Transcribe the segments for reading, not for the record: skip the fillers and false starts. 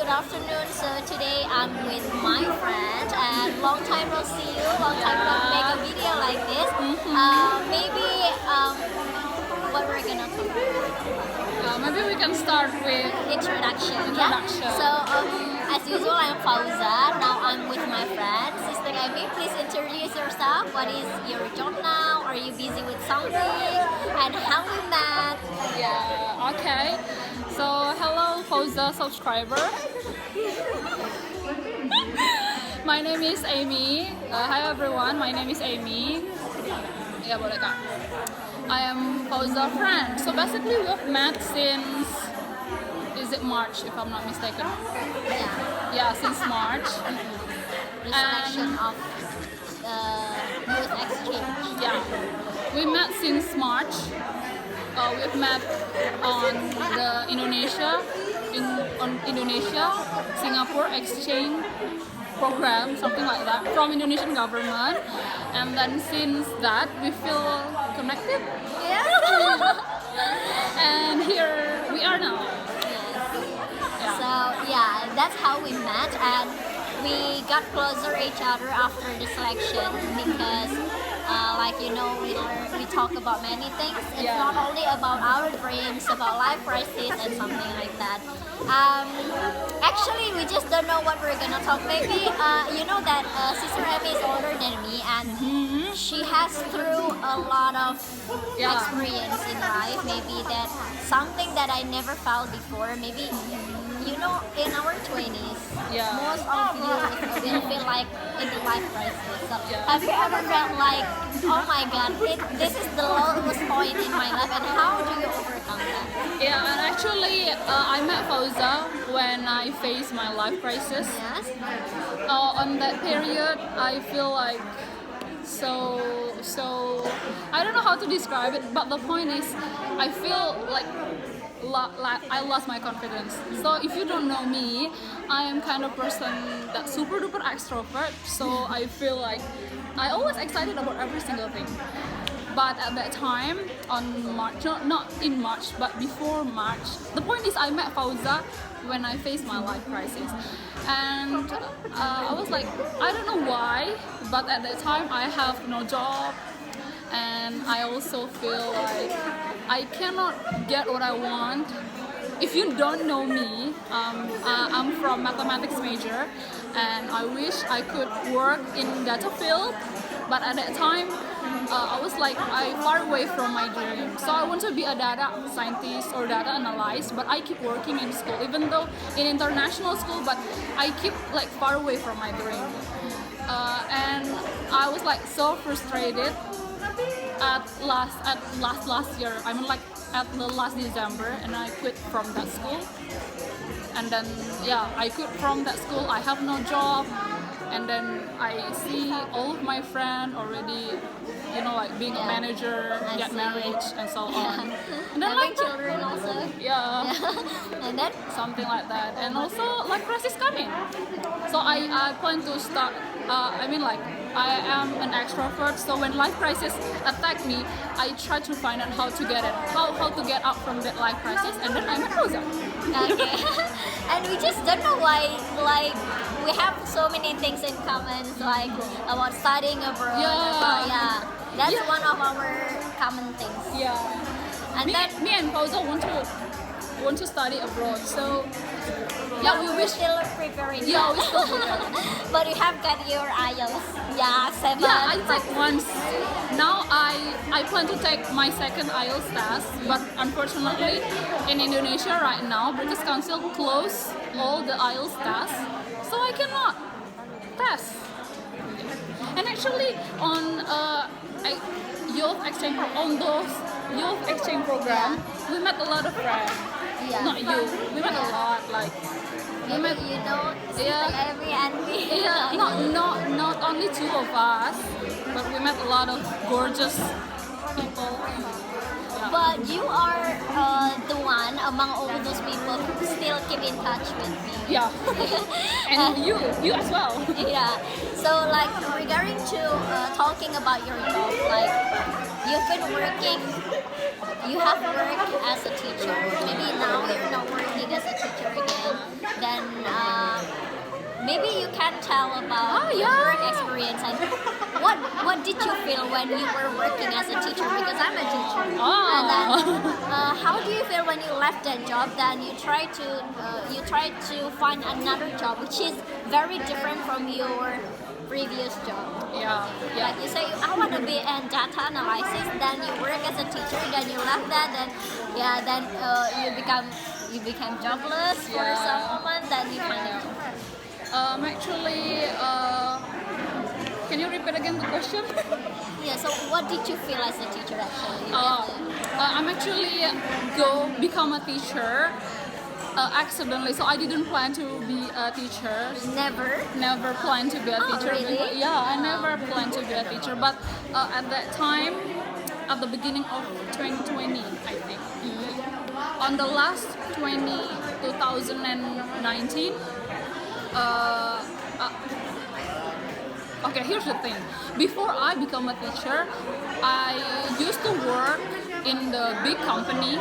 good afternoon. So today I'm with my friend, and long time no see you, long time no make a video like this. Maybe what we're gonna talk about? Maybe we can start with Introduction. Introduction. Yeah? So as usual, I'm Fauza. Now I'm with my friend, Sister Helmy. Please introduce yourself. What is your job now? Are you busy with something? And how we met? Yeah, okay. So, hello, Fauza subscriber. My name is Amy. Hi everyone, my name is Amy. Ya boleh kak. I am Fauza friend. So basically we've met since, is it March if I'm not mistaken? Yeah, since March. The selection of youth exchange. Yeah, we met since March. We've met on the Indonesia, Singapore exchange program, something like that, from Indonesian government. And then since that, we feel connected. Yeah. And here we are now. Yes. So yeah, that's how we met, and we got closer each other after the selection because, like you know, we talk about many things. It's not only about our dreams, about life crisis and something like that. Actually, we just don't know what we're gonna talk. Maybe you know that Sister Emmy is older than me, and she has through a lot of experience in life. Maybe that something that I never felt before. Maybe you know, in our 20s, most of you will feel like in the life crisis. So have you ever felt like, oh my God, this is the lowest point in my life, and how do you overcome that? Yeah, and actually, I met Fauza when I faced my life crisis. Yes. On that period, I feel like so I don't know how to describe it, but the point is, I feel like I lost my confidence. So if you don't know me, I am kind of person that's super duper extrovert. So I feel like I always excited about every single thing. But at that time, on March, not in March, but before March, the point is I met Fauza when I faced my life crisis. And I was like, I don't know why, but at that time I have no job. And I also feel like I cannot get what I want. If you don't know me, I'm from mathematics major, and I wish I could work in data field, but at that time I was like far away from my dream. So I want to be a data scientist or data analyst, but I keep working in school, even though in international school, but I keep like far away from my dream. And I was like so frustrated at last year. I mean, like at the last December, and I quit from that school. And then I quit from that school. I have no job, and then I see all of my friends already, you know, like being a manager, get married, and so on. And then having like children also. And then something like that. And also life crisis coming. So I plan to start. I mean, like I am an extrovert, so when life crisis attack me, I try to find out how to get it, how to get out from that life crisis, and then I met Rosa. Okay. And we just don't know why, like we have so many things in common, like about studying abroad. That's one of our common things. And Me and Fauza want to study abroad, so we're still preparing. We still preparing. But you have got your IELTS. 7. I take once. Now I plan to take my second IELTS test, but unfortunately in Indonesia right now, British Council closed all the IELTS tests, so I cannot test. And actually on youth exchange program, we met a lot of friends. Not you. We met a lot, like we met, you know, every and me. Not only two of us, but we met a lot of gorgeous people. But you are the one among all those people who still keep in touch with me. And you as well. So like regarding to talking about your job, like you've been working, you have worked as a teacher. Maybe now you're not working as a teacher again. then maybe you can tell about your yeah. work experience and what did you feel when you were working as a teacher? Because I'm a teacher. And then how do you feel when you left that job? Then you try to find another job which is very different from your previous job. Yeah, yeah. Like you say, I want to be in data analysis. Then you work as a teacher. Then you left that. Then you become jobless for some moment. Then you kind of. Actually, can you repeat again the question? Yeah. So what did you feel as a teacher actually? I'm actually become a teacher accidentally. So I didn't plan to be a teacher. Never planned to be a teacher. Really? Yeah, I never planned to be a teacher. But at that time, at the beginning of 2020, I think, on the last 2019. Okay, here's the thing. Before I become a teacher, I used to work in the big company,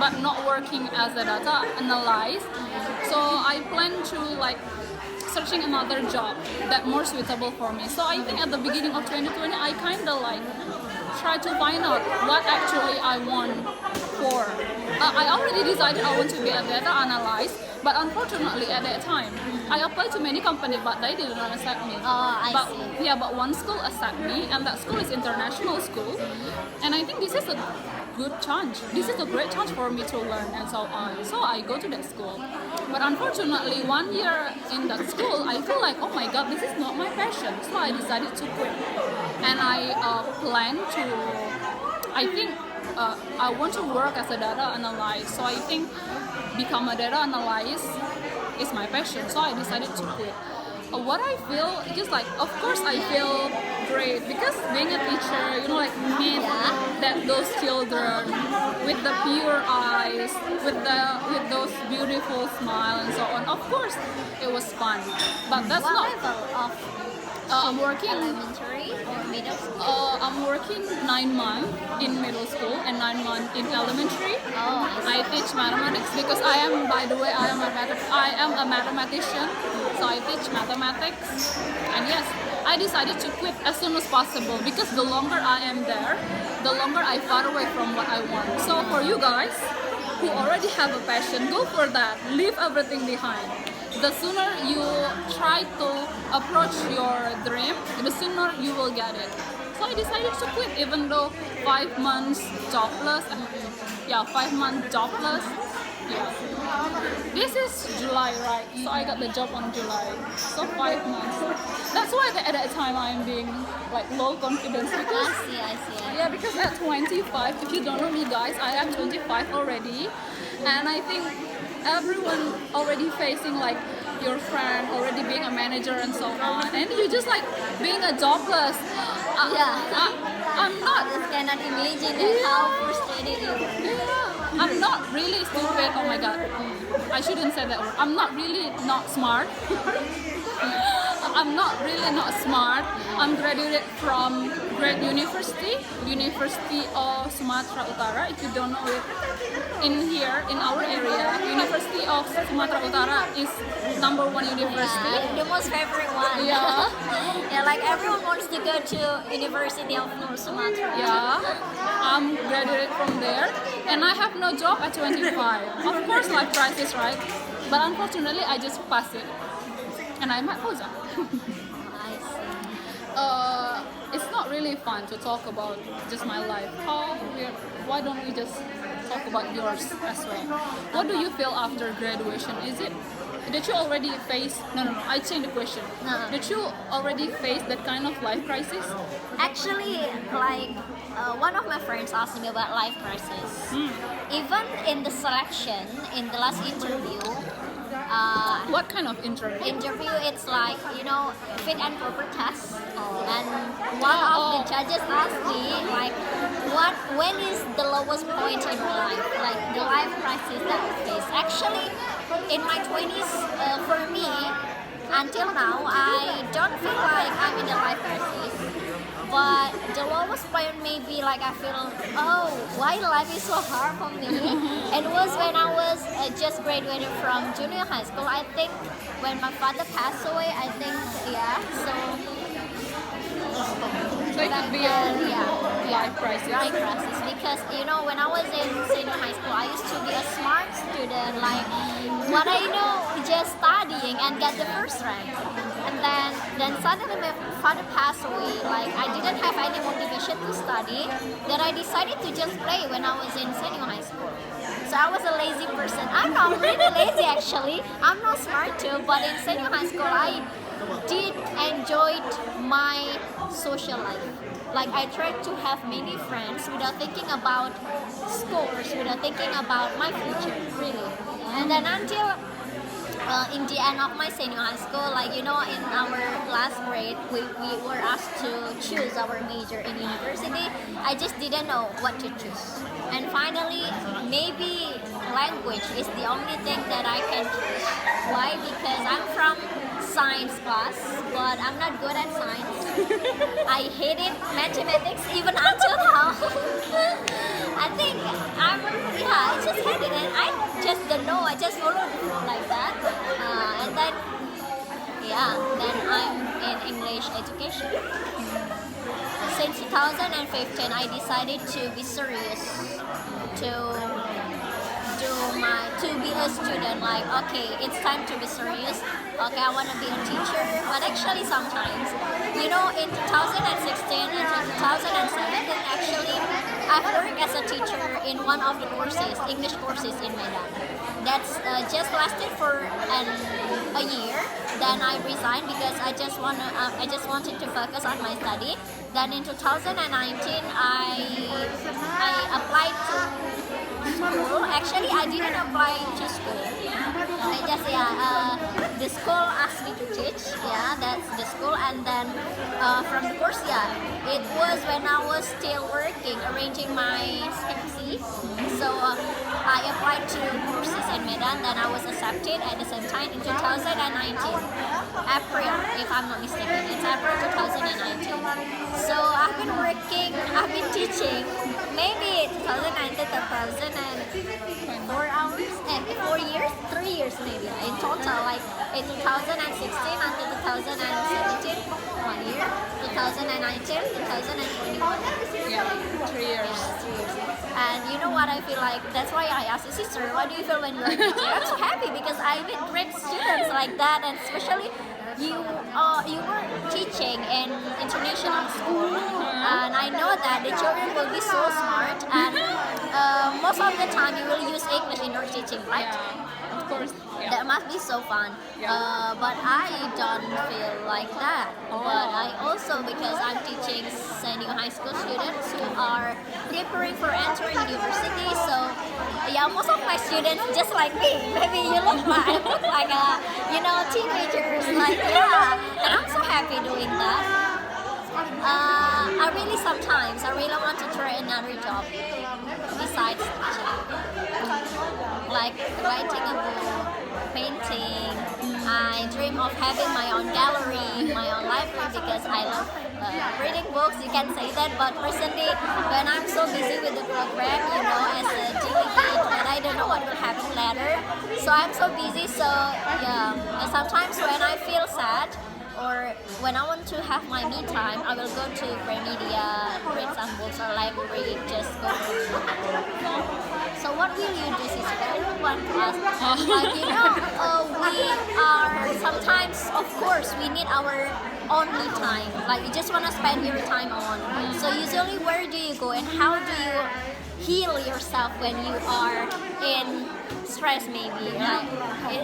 but not working as a data analyst. So I plan to searching another job that more suitable for me. So I think at the beginning of 2020, I kind of try to find out what actually I want for. I already decided I want to be a data analyst, but unfortunately at that time, I applied to many companies, but they didn't accept me. I see. Yeah, but one school accepted me, and that school is international school, and I think this is a good chance. This is a great chance for me to learn and so on. So I go to that school, but unfortunately, 1 year in that school, I feel like, oh my god, this is not my passion. So I decided to quit, and I plan to. I think I want to work as a data analyst. So I think become a data analyst is my passion. So I decided to quit. What I feel, just of course I feel great because being a teacher, meet those children with the pure eyes, with those beautiful smile and so on. Of course, it was fun, but that's What not. level of I'm working. elementary or middle school? I'm working 9 months in middle school and 9 months in elementary. Oh, I teach mathematics because I am, by the way, I am a mathematician, so I teach mathematics. And yes, I decided to quit as soon as possible because the longer I am there, the longer I far away from what I want. So for you guys who already have a passion, go for that. Leave everything behind. The sooner you try to approach your dream, the sooner you will get it. So I decided to quit, even though 5 months jobless. 5 months jobless. Yeah. This is July, right? So I got the job on July. So 5 months. That's why at that time I'm being low confidence because. I see. Yeah, because at 25, if you don't know me guys, I am 25 already, and I think everyone already facing your friend already being a manager and so on, and you just being a jobless. I'm not. I just cannot imagine how frustrated you were. Yeah, I'm not really stupid. Oh my god, I shouldn't say that word. I'm not really not smart. I'm not really not smart. I'm graduated from Great University of Sumatera Utara. If you don't know it, in our area, University of Sumatera Utara is #1 university. The most favorite one. Yeah. Everyone wants to go to University of North Sumatra. Yeah, I'm graduated from there, and I have no job at 25. Of course, life crisis, right? But unfortunately, I just passed it, and I'm at Hoja. I see. It's not really fun to talk about just my life. Why don't we just talk about yours as well? What do you feel after graduation? Did you already face? No. I changed the question. No. Did you already face that kind of life crisis? Actually, one of my friends asked me about life crisis. Even in the selection, in the last interview. What kind of interview? Interview, it's fit and proper test. And one of the judges asked me when is the lowest point in your life, the life crisis that you face. Actually, in my 20s, for me, until now, I don't feel like I'm in the life crisis. But the lowest point may be like I feel, oh, why life is so hard for me? It was when I was just graduated from junior high school. I think when my father passed away, I think, yeah, So it could be a life crisis. life crisis. Because, when I was in senior high school, I used to be a smart student. Like, what I know, just studying and get the first rank. And then suddenly my father passed away. Like, I didn't have any motivation to study. Then I decided to just play when I was in senior high school. So I was a lazy person. I'm not really lazy actually. I'm not smart too. But in senior high school, I did enjoy my social life. Like, I tried to have many friends without thinking about scores, without thinking about my future, really. And then until in the end of my senior high school, like, in our last grade, we were asked to choose our major in university. I just didn't know what to choose. And finally, maybe language is the only thing that I can choose. Why? Because I'm from science class, but I'm not good at science. I hated mathematics even until now. I think I just hated it. I just don't know. I just followed the flow like that. And then I'm in English education. Since 2015, I decided to be serious, to be a student. Like, okay, it's time to be serious. Okay, I want to be a teacher. But actually, sometimes, in 2016 and 2017, actually, I worked as a teacher in one of the courses, English courses in Medan. That's just lasted for a year. Then I resigned because I just wanted to focus on my study. Then in 2019, I applied to school. Actually, I didn't apply to school. I just the school asked me to teach. Yeah, that's the school. And then from the course, it was when I was still working, arranging my MC. So I applied to courses in Medan. Then I was accepted at the same time in 2019, April, if I'm not mistaken. It's April 2019. So I've been working, I've been teaching. Maybe 2019, 4 hours, 4 years, 3 years maybe in total. Like in 2016 until 2017, 1 year, 2019, 2021. Yeah, 3 years. 3 years. And you know what I feel like? That's why I asked the sister, what do you feel when you're a teacher? I'm so happy because I met great students like that, and especially you were teaching in international school, and I know that the children will be so smart, and most of the time you will use English in your teaching, right? Yeah, of course. Yeah. That must be so fun. But I don't feel like that. But I also, because I'm teaching senior high school students who are preparing for entering university, so most of my students just like me. Maybe you look like teenagers. Like, and I'm so happy doing that. I really want to try another job besides teaching, like writing a book, painting. I dream of having my own gallery, my own library, because I love reading books. You can say that, but recently when I'm so busy with the program, as a delegate, and I don't know what will happen later, so I'm so busy. So and sometimes when I feel sad, or when I want to have my me time, I will go to Gramedia, read some books, or library, just go to So what will you do, sister? I don't want to ask. We are sometimes, of course, we need our own me time. Like, you just want to spend your time on. So usually, where do you go, and how do you heal yourself when you are in stress? Maybe like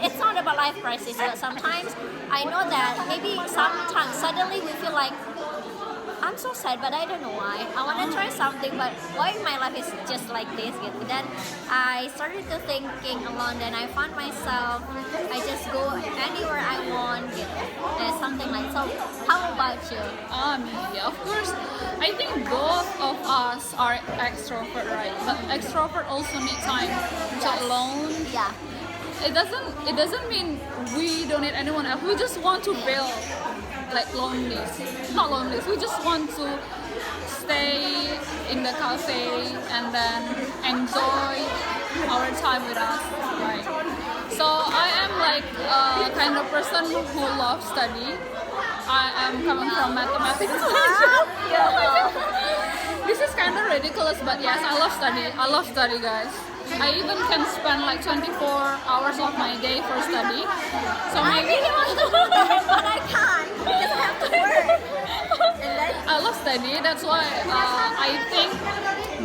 it's not about life crisis, but sometimes I know that maybe sometimes suddenly we feel like I'm so sad, but I don't know why. I want to try something, but why my life is just like this? Then I started to thinking alone. Then I found myself, I just go anywhere I want, something like so. How about you? Yeah, of course. I think both of us are extrovert, right? But extrovert also need time to alone. Yeah. it doesn't mean we don't need anyone else. We just want to feel like loneliness, not loneliness. We just want to stay in the cafe and then enjoy our time with us, right? So I am like a kind of person who loves study. I am coming from mathematics. This is kind of ridiculous, but yes, I love study. I love study, guys. I even can spend like 24 hours of my day for study. So I maybe really want to do that, but I can't because I have to work. And then I love study. That's why I think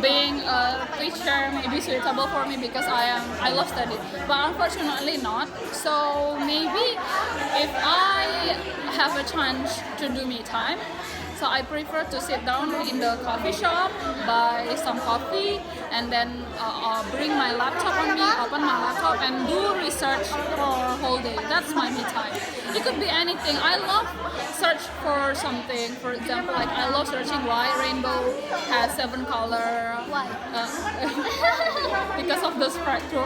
being a teacher may be suitable for me because I love study. But unfortunately not. So maybe if I have a chance to do me time, so I prefer to sit down in the coffee shop, buy some coffee, and then bring my laptop on me, open my laptop, and do research for a whole day. That's my me time. It could be anything. I love search for something. For example, like I love searching why rainbow has 7 color. why? Because of the spectrum.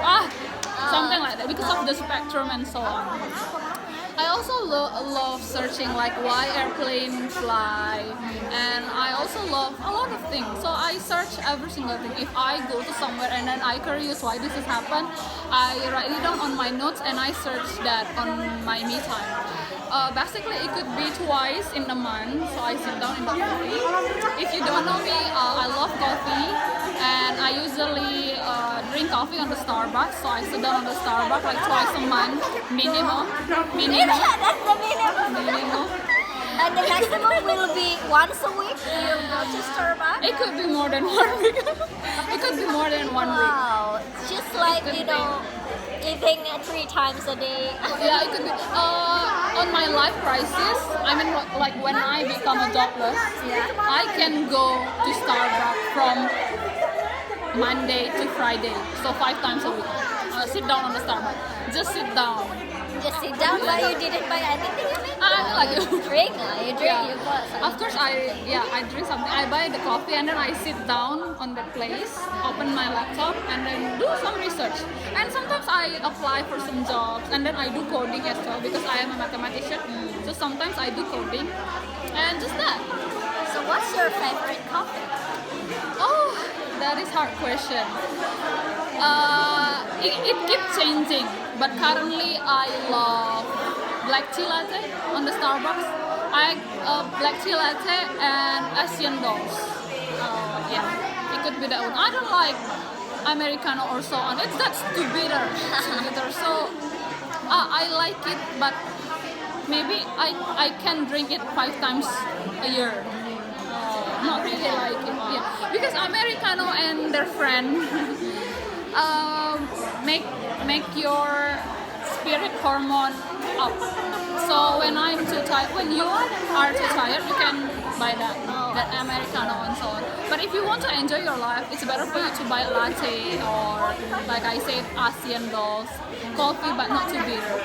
Something like that. Because of the spectrum and so on. I also love searching like why airplane fly, and I also love a lot of things. So I search every single thing. If I go to somewhere and then I curious why this has happened, I write it down on my notes and I search that on my me time. Basically, it could be twice in a month. So I sit down in the coffee. If you don't know me, I love coffee, and I usually drink coffee on the Starbucks. So I sit down on the Starbucks like twice a month minimum. That's the minimum. Minimum. And the maximum will be once a week. You go to Starbucks. It could be more than 1 week. It could be more than 1 week. Wow, it's just like eating 3 times a day. Yeah, it could be. On my life crisis, I mean, like when I become a jobless, I can go to Starbucks from Monday to Friday, so 5 times a week. Sit down on the Starbucks. Just sit down. Just sit down, but you didn't buy anything. Like You drink, you drink, Yeah. you bought something. Of course, I drink something. I buy the coffee and then I sit down on the place, open my laptop, and then do some research. And sometimes I apply for some jobs, and then I do coding as well because I am a mathematician. So sometimes I do coding, and just that. So what's your favorite coffee? Oh, that is hard question. It keeps changing, but currently I love black tea latte on the Starbucks. I black tea latte and Asian dolls. Yeah, it could be that one. I don't like Americano or so on. That's too bitter. Too bitter. So I like it, but maybe I can drink it 5 times a year. Not really like it. Yeah, because Americano and their friend make your spirit hormone up. So when you are too tired, you can buy that Americano and so on. But if you want to enjoy your life, it's better for you to buy latte or, like I said, Asian dolls, coffee, but not too bitter.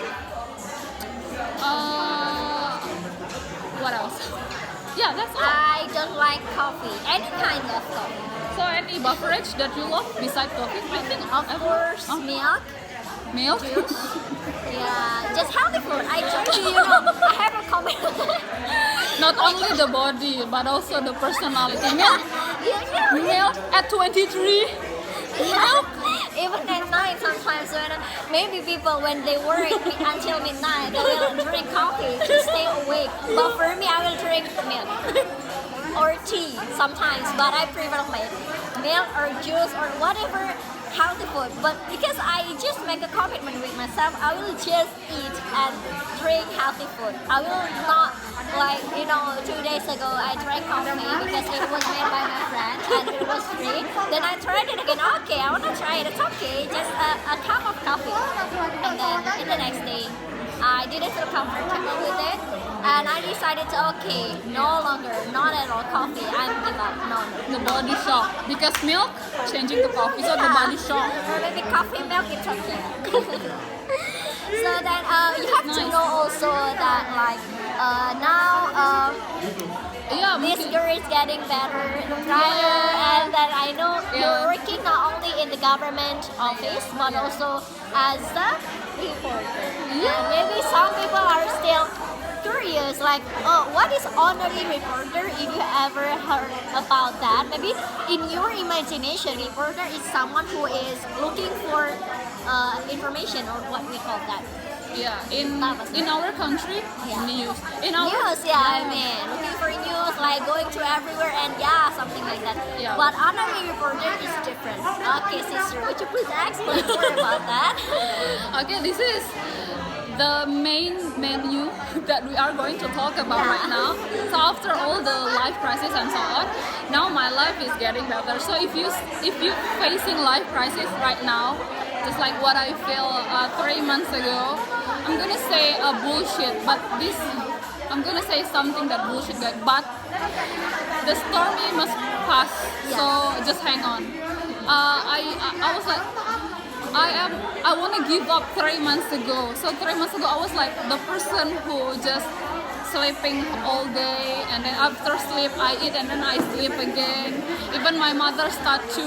What else? Yeah, that's all. I don't like coffee, any kind of coffee. So any beverage that you love besides coffee? I think Of course, milk, milk. juice. Yeah, just healthy food. I told you, I have a comment. Not only the body, but also the personality. Milk, milk at 23. Milk. Even at night sometimes maybe people when they work until midnight they will drink coffee to stay awake. But for me I will drink milk or tea sometimes, but I prefer milk or juice or whatever healthy food. But because I just make a commitment with myself, I will just eat and drink healthy food. I will not like 2 days ago I drank coffee because it was made by my friend and it was free. Then I tried it again. Okay, I want to try it. It's okay, just a cup of coffee. And then in the next day, I didn't feel comfortable with it, and I decided to no longer, not at all coffee. I'm give up. No. The body shock. Because milk changing to coffee, so the body shock. Or maybe coffee milk, it's okay. So then you have to Nice. know also that now Yeah, this mungkin. girl is getting better writer, and then I know you're Yeah. working not only in the government office but also as a reporter. And maybe some people are still curious, like, oh, what is honorary reporter? If you ever heard about that, maybe in your imagination, reporter is someone who is looking for information, or what we call that. Yeah, in our country, Yeah. news. In our News, yeah, I mean, looking for news, like going to everywhere, and yeah, something like that. Yeah. But honorary reporter is different. Okay, sister, would you please explain more about that? Okay, this is the main menu that we are going to talk about right now. So after all the life crisis and so on, now my life is getting better. So if you facing life crisis right now, just like what I feel 3 months ago, I'm gonna say a bullshit, but this I'm gonna say something that bullshit, guys. But the stormy must pass, so just hang on. I was like, I want to give up 3 months ago. So 3 months ago, I was like the person who just sleeping all day, and then after sleep I eat, and then I sleep again. Even my mother start to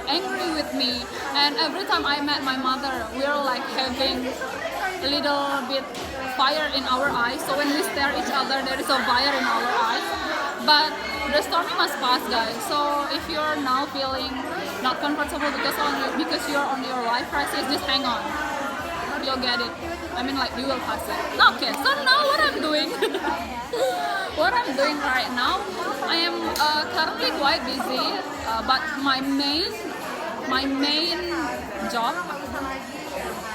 angry with me, and every time I met my mother, we are like having a little bit fire in our eyes. So when we stare at each other, there is a fire in our eyes. But the stormy must pass, guys. So if you're now feeling not comfortable because you're on your life crisis, just hang on. You'll get it. I mean, like, you will pass it. Okay, so now what I'm doing, what I'm doing right now, I am currently quite busy, but my main job,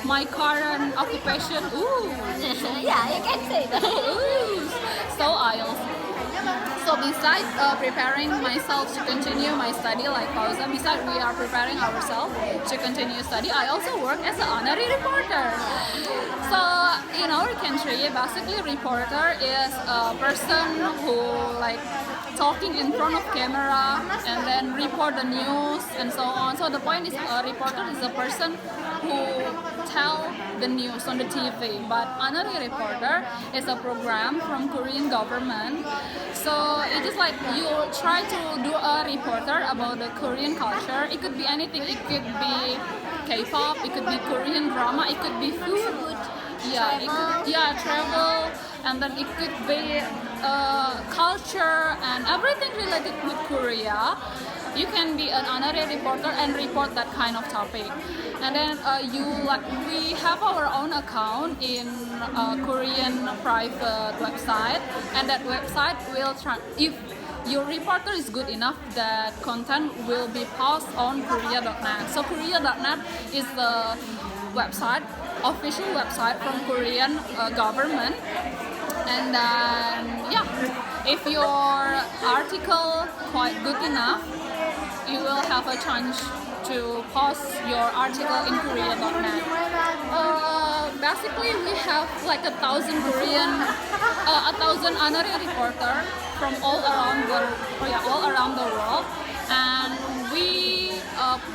my current occupation, Yeah, you can say that. so IELTS. So besides preparing myself to continue my study like Pausa, besides we are preparing ourselves to continue study, I also work as an honorary reporter. So in our country, basically reporter is a person who like talking in front of camera and then report the news and so on. So the point is a reporter is a person who tell the news on the TV, but honorary reporter is a program from Korean government. So it's just like you try to do a reporter about the Korean culture. It could be anything. It could be K-pop. It could be Korean drama. It could be food. Yeah, travel, and then it could be culture and everything related with Korea. You can be an honorary reporter and report that kind of topic. And then we have our own account in Korean private website, and that website will if your reporter is good enough, that content will be posted on Korea.net. So Korea.net is the website, official website from Korean government. And then if your article quite good enough, you will have a chance to post your article in Korea.net. Basically, we have like 1,000 honorary reporter from all around the world, and we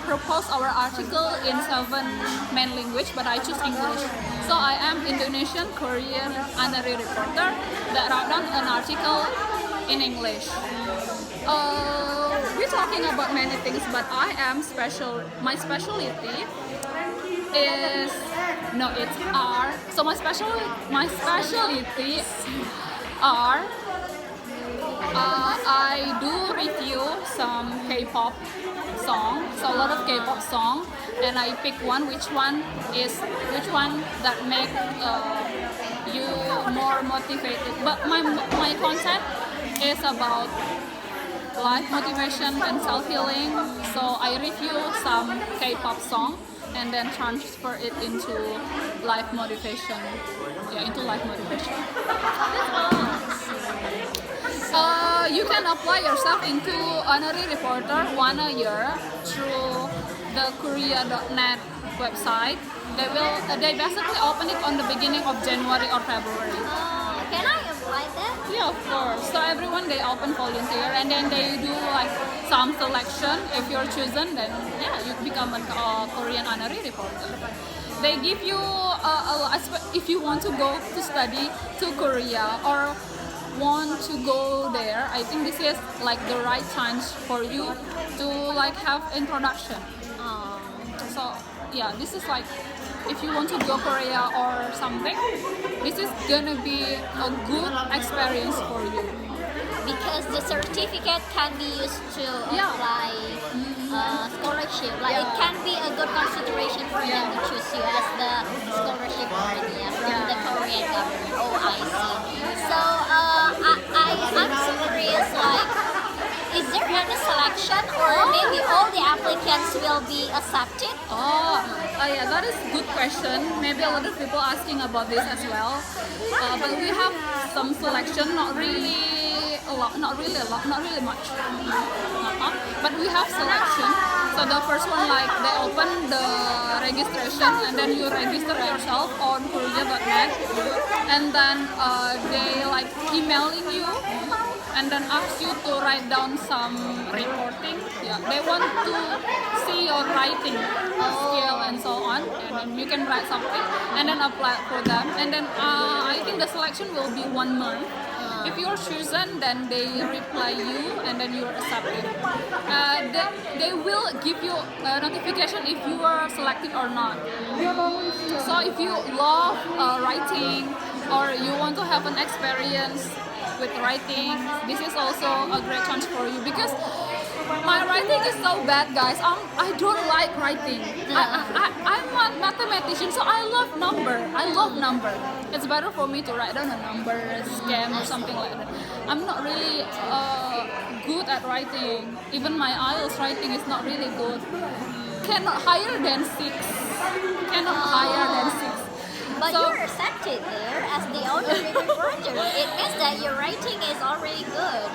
propose our article in 7 main language, but I choose English. So I am Indonesian Korean honorary reporter that wrote down an article in English. We're talking about many things, but I am special. My specialty is it's R. So my specialty are I do review some K-pop song, so a lot of K-pop song, and I pick which one that make you more motivated. But my concept is about life motivation and self-healing. So I review some K-pop song and then transfer it into life motivation. Into life motivation. You can apply yourself into honorary reporter 1 year through the Korea.net website. They basically open it on the beginning of January or February. Can I apply that? Yeah, of course. So everyone they open volunteer, and then they do like some selection. If you're chosen, then you become a Korean honorary reporter. They give you if you want to go to study to Korea, or want to go there, I think this is like the right chance for you to like have introduction. Oh. So yeah, this is like if you want to go Korea or something, this is gonna be a good experience for you. Because the certificate can be used to Yeah. apply scholarship. Like it Yeah. can be a good consideration for them to choose you as the scholarship partner from the Korean government. Oh, I see. So I'm so curious. Like, is there any selection, or maybe all the applicants will be accepted? Yeah, that is a good question. Maybe a lot of people asking about this as well. But we have some selection, not really a lot, not really much. But we have selection. So the first one, like they open the registration and then you register yourself on Korea.net, and then they like emailing you and then ask you to write down some reporting. Yeah, they want to see your writing skill and so on, and then you can write something and then apply for them. And then I think the selection will be 1 month. If you're chosen, then they reply you and then you're accepted. They will give you a notification if you are selected or not. So if you love writing or you want to have an experience with writing, this is also a great chance for you, because my writing is so bad, guys. I don't like writing. I'm a mathematician, so I love number. It's better for me to write down a number, a scam, or something like that. I'm not really good at writing. Even my IELTS writing is not really good. Cannot higher than 6. But So- you're accepted there as the honorary reporter. It means that your writing is already good.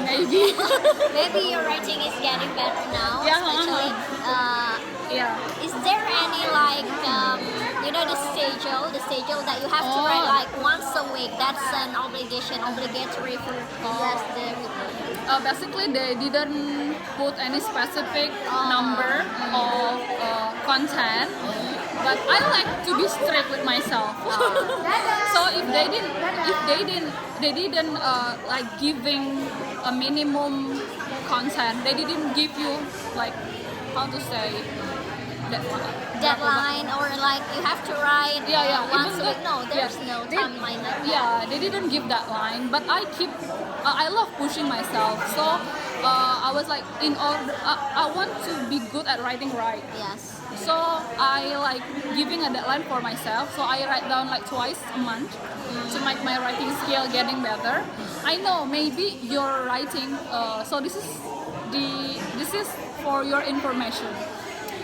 Maybe. Maybe your writing is getting better now. Yeah, Especially, Yeah. is there any like the schedule that you have to Oh. write like once a week? That's an obligatory for US the reporter. Basically, they didn't put any specific number of content, but I like to be strict with myself. So if they didn't like giving a minimum content. They didn't give you like how to say Deadline, or like you have to write once even a week. No, there's no they- timeline like that. Yeah, they didn't give that line, but I love pushing myself. So I was like, in order, I want to be good at writing right. Yes. So I like giving a deadline for myself. So I write down like twice a month to make my writing skill getting better. I know maybe your writing. So this is for your information.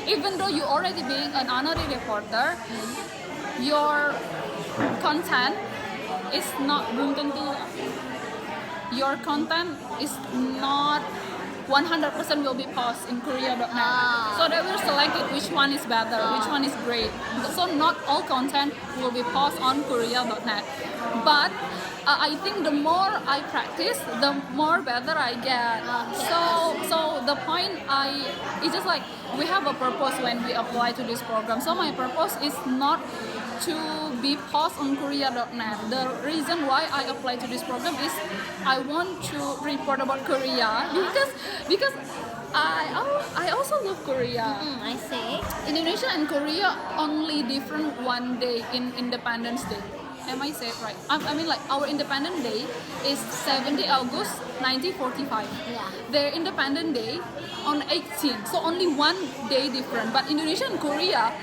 Even though you already being an honorary reporter, your content is not belum tentu. Your content is not 100% will be posted in Korea.net. So they will select it which one is better, which one is great. So not all content will be posted on Korea.net. But I think the more I practice, the more better I get. So the point it's just like we have a purpose when we apply to this program. So my purpose is not to be posted on Korea.net. The reason why I apply to this program is I want to report about Korea because I also love Korea. I see. Indonesia and Korea only different one day in Independence Day. Am I saying right? I mean, like our Independence Day is 70 August 1945. Yeah. Their Independence Day on 18, so only one day different. But Indonesia and Korea,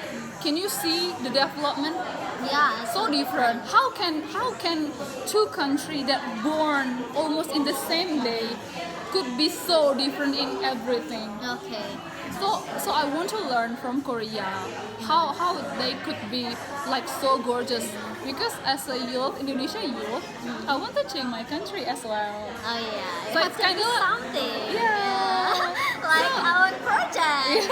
can you see the development? Yeah. So different. How can two countries that born almost in the same day could be so different in everything? Okay. So I want to learn from Korea how they could be like so gorgeous, because as a youth, Indonesia youth, I want to change my country as well. Oh yeah. So You it's have to kinda do something. Yeah. like our project.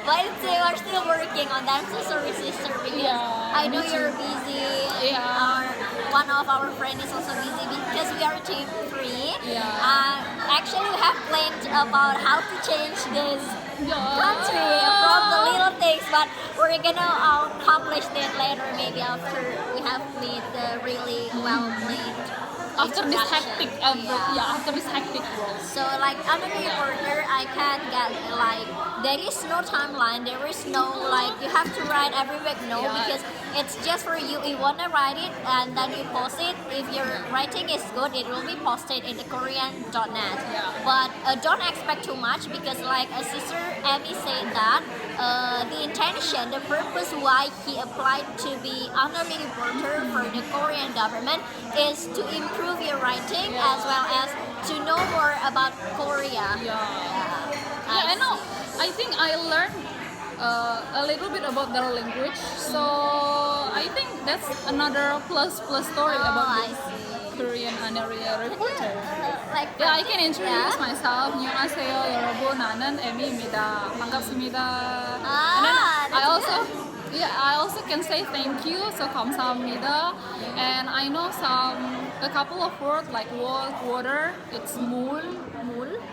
But we're still working on that. I'm so sorry, sister, because Yeah, I know me you're too. busy. Yeah. One of our friends is also busy because we are team 3. Yeah. Actually, we have planned about how to change this Yeah. country from the little things, but we're gonna accomplish that later, maybe after we have made the really well planned After this introduction. hectic, after this hectic world. So like honorary reporter, I can get like there is no timeline. There is no like you have to write every week. No, Yeah. because it's just for you. You wanna write it and then you post it. If your writing is good, it will be posted in the Korean.net. Yeah. But don't expect too much because like sister Amy said that the intention, the purpose why he applied to be honorary reporter for the Korean government is to improve your writing as well as to know more about Korea. Yeah. Yeah, I know. I think I learned a little bit about their language, so I think that's another plus story about I this see. Korean Honorary Reporter. Like Yeah, I can introduce yeah. myself. 안녕하세요, 여러분. 나는 에미입니다. 반갑습니다. And then I That's also, good. I also can say thank you. So 감사합니다. And I know a couple of words like water. It's 물,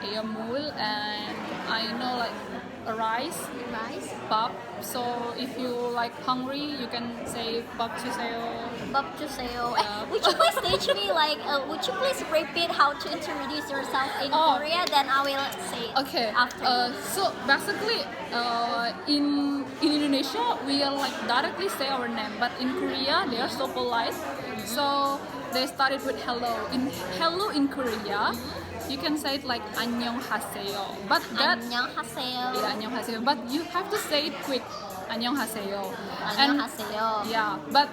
yeah, 물. And I know like rice, Rice. 밥. So if you like hungry, you can say 밥 주세요. Bob Juseo. Yeah. Would you please teach me like would you please repeat how to introduce yourself in Oh. Korea? Then I will say it Okay. after. So basically, in Indonesia, we are like directly say our name, but in Korea, they are so polite. So they started with hello. In hello in Korea, you can say it like 안녕하세요. But that 안녕하세요. yeah, 안녕하세요. But you have to say it quick. 안녕하세요. And 안녕하세요. yeah, but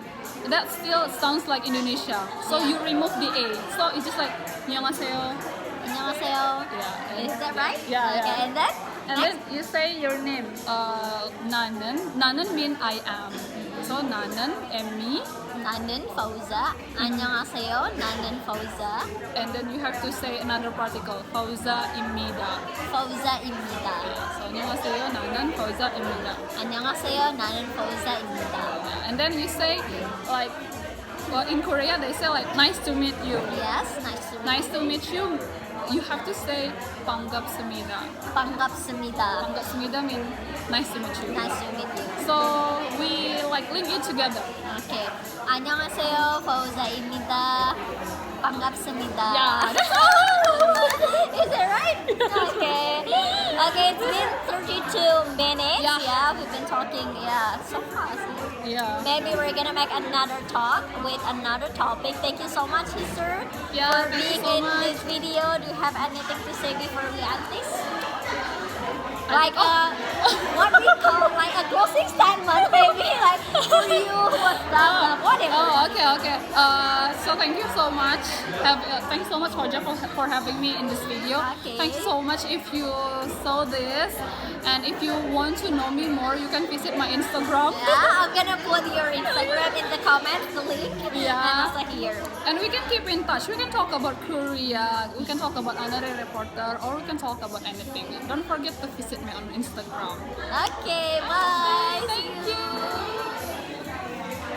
that still sounds like Indonesia. So Yeah. you remove the A. So it's just like 안녕하세요. 안녕하세요. Yeah. Is that right? Yeah, Okay, yeah. and then And then you say your name. 나는 mean I am. So 나는 Emmy. 나는 Fauza. 안녕하세요. 나는 Fauza. And then you have to say another particle. Fauza입니다. Fauza입니다. So 안녕하세요. 나는 Fauza입니다. 안녕하세요. 나는 Fauza입니다. And then you say like, well, in Korea they say like nice to meet you. Yes, nice to meet Nice to meet you. You have to say 반갑습니다. 반갑습니다. 반갑습니다 mean nice to meet you. Nice to meet you. So we like link it together. Okay. 안녕하세요. Fauza입니다. 반갑습니다. Yeah. Is that right? Okay. Okay, it's been 32 minutes. Yeah. We've been talking. Yeah, so fast. Yeah. Maybe we're gonna make another talk with another topic. Thank you so much, sister, Yeah, for thank you being so in much. this video. Do you have anything to say before we end this? What we call like a closing statement, maybe like for you, what's that, whatever. Oh, okay. So thank you so much. Thanks so much, Hoja, for having me in this video. Okay. Thanks so much if you saw this. And if you want to know me more, you can visit my Instagram. Yeah, I'm gonna put your Instagram in the comments, the link, Yeah. and also here. And we can keep in touch. We can talk about Korea. We can talk about Honorary Reporter, or we can talk about anything. Don't forget to visit me on Instagram. Okay, bye. See Thank you.